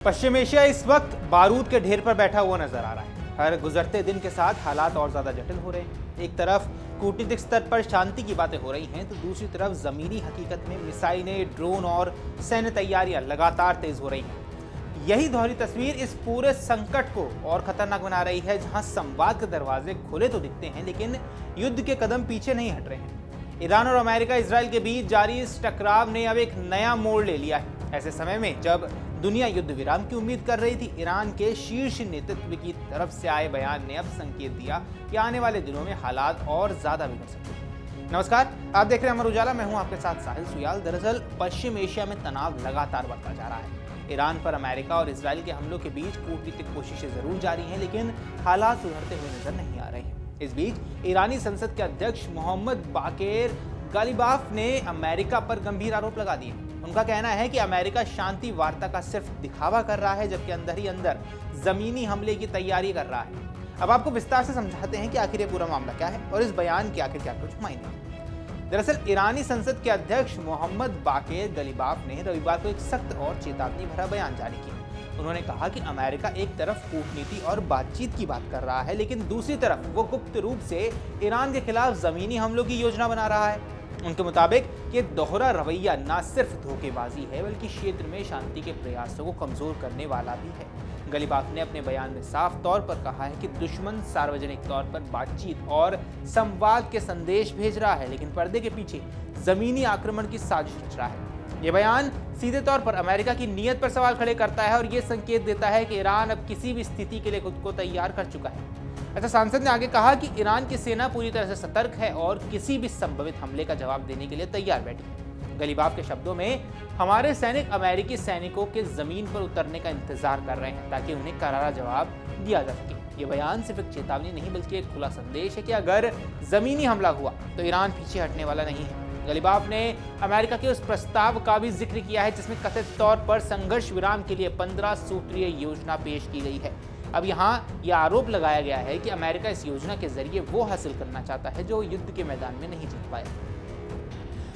पश्चिम Asia इस वक्त बारूद के ढेर पर बैठा हुआ नजर आ रहा है। हर गुजरते दिन के साथ हालात और ज्यादा जटिल हो रहे हैं। एक तरफ कूटनीतिक स्तर पर शांति की बातें हो रही हैं, तो दूसरी तरफ जमीनी हकीकत में मिसाइलें, ड्रोन और सैन्य तैयारियां लगातार तेज हो रही हैं। यही दोहरी तस्वीर इस पूरे संकट को और खतरनाक बना रही है, जहां संवाद के दरवाजे खुले तो दिखते हैं, लेकिन युद्ध के कदम पीछे नहीं हट रहे हैं। ईरान और अमेरिका इजराइल के बीच जारी इस टकराव ने अब एक नया मोड़ ले लिया है। ऐसे समय में जब दुनिया युद्ध विराम की उम्मीद कर रही थी, ईरान के शीर्ष नेतृत्व की तरफ से आए बयान ने अब संकेत दिया कि आने वाले दिनों में हालात और ज्यादा बिगड़ सकते हैं। नमस्कार, आप देख रहे हैं अमर उजाला। मैं हूं आपके साथ साहिल सुयाल। दरअसल पश्चिम एशिया में तनाव लगातार बढ़ता जा रहा है। ईरान पर अमेरिका और इजराइल के हमलों के बीच कूटनीतिक कोशिशें जरूर जारी हैं, लेकिन हालात सुधरते हुए नजर नहीं आ रहे हैं। इस बीच ईरानी संसद के अध्यक्ष मोहम्मद बाकेर गालिबाफ ने अमेरिका पर गंभीर आरोप लगा दिए। उनका कहना है कि अमेरिका शांति वार्ता का सिर्फ दिखावा कर रहा है, जबकि अंदर ही अंदर जमीनी हमले की तैयारी कर रहा है। अब आपको विस्तार से समझाते हैं कि आखिर ये पूरा मामला क्या है और इस बयान के आखिर क्या कुछ मायने हैं। दरअसल ईरानी संसद के अध्यक्ष मोहम्मद बाकेर गालिबाफ ने रविवार को एक सख्त और चेतावनी भरा बयान जारी किया। उन्होंने कहा कि अमेरिका एक तरफ कूटनीति और बातचीत की बात कर रहा है, लेकिन दूसरी तरफ वो गुप्त रूप से ईरान के खिलाफ जमीनी हमलों की योजना बना रहा है। उनके मुताबिक ये दोहरा रवैया न सिर्फ धोखेबाजी है, बल्कि क्षेत्र में शांति के प्रयासों को कमजोर करने वाला भी है। गालिबाफ ने अपने बयान में साफ तौर पर कहा है कि दुश्मन सार्वजनिक तौर पर बातचीत और संवाद के संदेश भेज रहा है, लेकिन पर्दे के पीछे जमीनी आक्रमण की साजिश रच रहा है। ये बयान सीधे तौर पर अमेरिका की नीयत पर सवाल खड़े करता है और ये संकेत देता है कि ईरान अब किसी भी स्थिति के लिए खुद को तैयार कर चुका है। अच्छा, सांसद ने आगे कहा कि ईरान की सेना पूरी तरह से सतर्क है और किसी भी संभावित हमले का जवाब देने के लिए तैयार बैठी है। गालिबाफ के शब्दों में, हमारे सैनिक अमेरिकी सैनिकों के जमीन पर उतरने का इंतजार कर रहे हैं ताकि उन्हें करारा जवाब दिया जा सके। ये बयान सिर्फ एक चेतावनी नहीं, बल्कि एक खुला संदेश है कि अगर जमीनी हमला हुआ तो ईरान पीछे हटने वाला नहीं है। गालिबाफ ने अमेरिका के उस प्रस्ताव का भी जिक्र किया है जिसमें कथित तौर पर संघर्ष विराम के लिए 15 सूत्रीय योजना पेश की गई है। अब यहाँ यह आरोप लगाया गया है कि अमेरिका इस योजना के जरिए वो हासिल करना चाहता है जो युद्ध के मैदान में नहीं जीत पाया।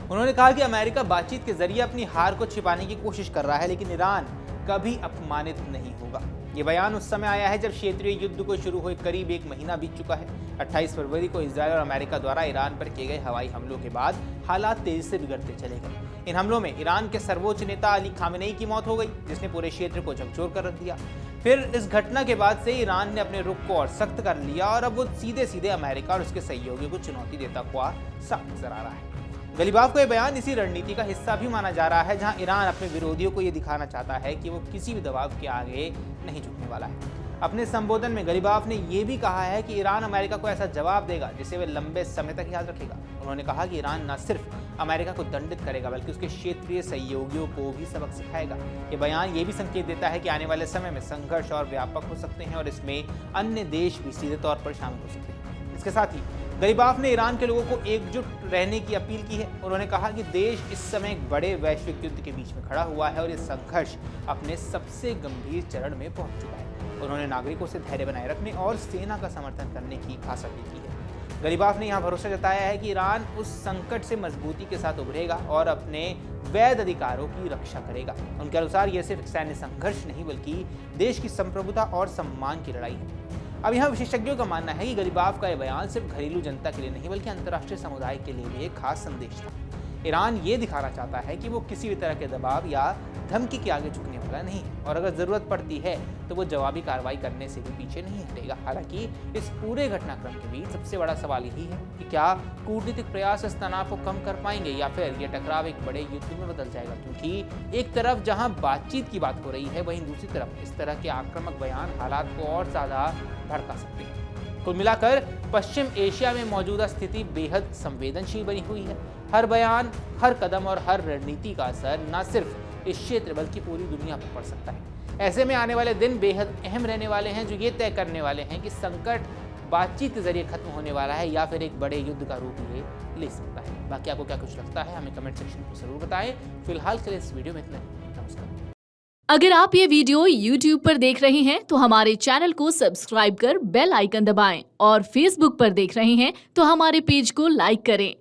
उन्होंने कहा कि अमेरिका बातचीत के जरिए अपनी हार को छिपाने की कोशिश कर रहा है, लेकिन ईरान कभी अपमानित नहीं होगा। ये बयान उस समय आया है जब क्षेत्रीय युद्ध को शुरू हुए करीब एक महीना बीत चुका है। 28 फरवरी को इजराइल और अमेरिका द्वारा ईरान पर किए गए हवाई हमलों के बाद हालात तेजी से बिगड़ते चले गए। इन हमलों में ईरान के सर्वोच्च नेता अली खामेनेई की मौत हो गई, जिसने पूरे क्षेत्र को झकझोर कर रख दिया। फिर इस घटना के बाद से ईरान ने अपने रुख को और सख्त कर लिया और अब वो सीधे सीधे अमेरिका और उसके सहयोगियों को चुनौती देता हुआ साफ नजर आ रहा है। गालिबाफ का यह बयान इसी रणनीति का हिस्सा भी माना जा रहा है, जहां ईरान अपने विरोधियों को यह दिखाना चाहता है कि वो किसी भी दबाव के आगे नहीं झुकने वाला है। अपने संबोधन में गालिबाफ ने यह भी कहा है कि ईरान अमेरिका को ऐसा जवाब देगा जिसे वे लंबे समय तक याद रखेगा। उन्होंने कहा कि ईरान न सिर्फ अमेरिका को दंडित करेगा, बल्कि उसके क्षेत्रीय सहयोगियों को भी सबक सिखाएगा। ये बयान ये भी संकेत देता है कि आने वाले समय में संघर्ष और व्यापक हो सकते हैं और इसमें अन्य देश भी सीधे तौर पर शामिल हो सकते हैं। इसके साथ ही गालिबाफ ने ईरान के लोगों को एकजुट रहने की अपील की है। उन्होंने कहा कि देश इस समय एक बड़े वैश्विक युद्ध के बीच में खड़ा हुआ है और ये संघर्ष अपने सबसे गंभीर चरण में पहुंच चुका है। उन्होंने नागरिकों से धैर्य बनाए रखने और सेना का समर्थन करने की आशा भी की है। गालिबाफ ने यहाँ भरोसा जताया है कि ईरान उस संकट से मजबूती के साथ उभरेगा और अपने वैध अधिकारों की रक्षा करेगा। उनके अनुसार यह सिर्फ सैन्य संघर्ष नहीं, बल्कि देश की संप्रभुता और सम्मान की लड़ाई है। अब यहाँ विशेषज्ञों का मानना है कि गालिबाफ का यह बयान सिर्फ घरेलू जनता के लिए नहीं, बल्कि अंतर्राष्ट्रीय समुदाय के लिए भी एक खास संदेश था। ईरान ये दिखाना चाहता है कि वो किसी भी तरह के दबाव या धमकी के आगे झुकने वाला नहीं है और अगर जरूरत पड़ती है तो वो जवाबी कार्रवाई करने से भी पीछे नहीं हटेगा। हालांकि इस पूरे घटनाक्रम के बीच सबसे बड़ा सवाल यही है कि क्या कूटनीतिक प्रयास इस तनाव को कम कर पाएंगे या फिर ये टकराव एक बड़े युद्ध में बदल जाएगा, क्योंकि एक तरफ जहां बातचीत की बात हो रही है, वहीं दूसरी तरफ इस तरह के आक्रामक बयान हालात को और ज्यादा भड़का सकते हैं। कुल मिलाकर पश्चिम एशिया में मौजूदा स्थिति बेहद संवेदनशील बनी हुई है। हर बयान, हर कदम और हर रणनीति का असर न सिर्फ इस क्षेत्र बल्कि पूरी दुनिया पर पड़ सकता है। ऐसे में आने वाले दिन बेहद अहम रहने वाले हैं, जो ये तय करने वाले हैं कि संकट बातचीत के जरिए खत्म होने वाला है या फिर एक बड़े युद्ध का रूप ये ले सकता है। बाकी आपको क्या कुछ लगता है, हमें कमेंट सेक्शन में जरूर बताएं। फिलहाल के लिए इस वीडियो में इतना ही। नमस्कार। अगर आप ये वीडियो YouTube पर देख रहे हैं तो हमारे चैनल को सब्सक्राइब कर बेल आइकन दबाएं और Facebook पर देख रहे हैं तो हमारे पेज को लाइक करें।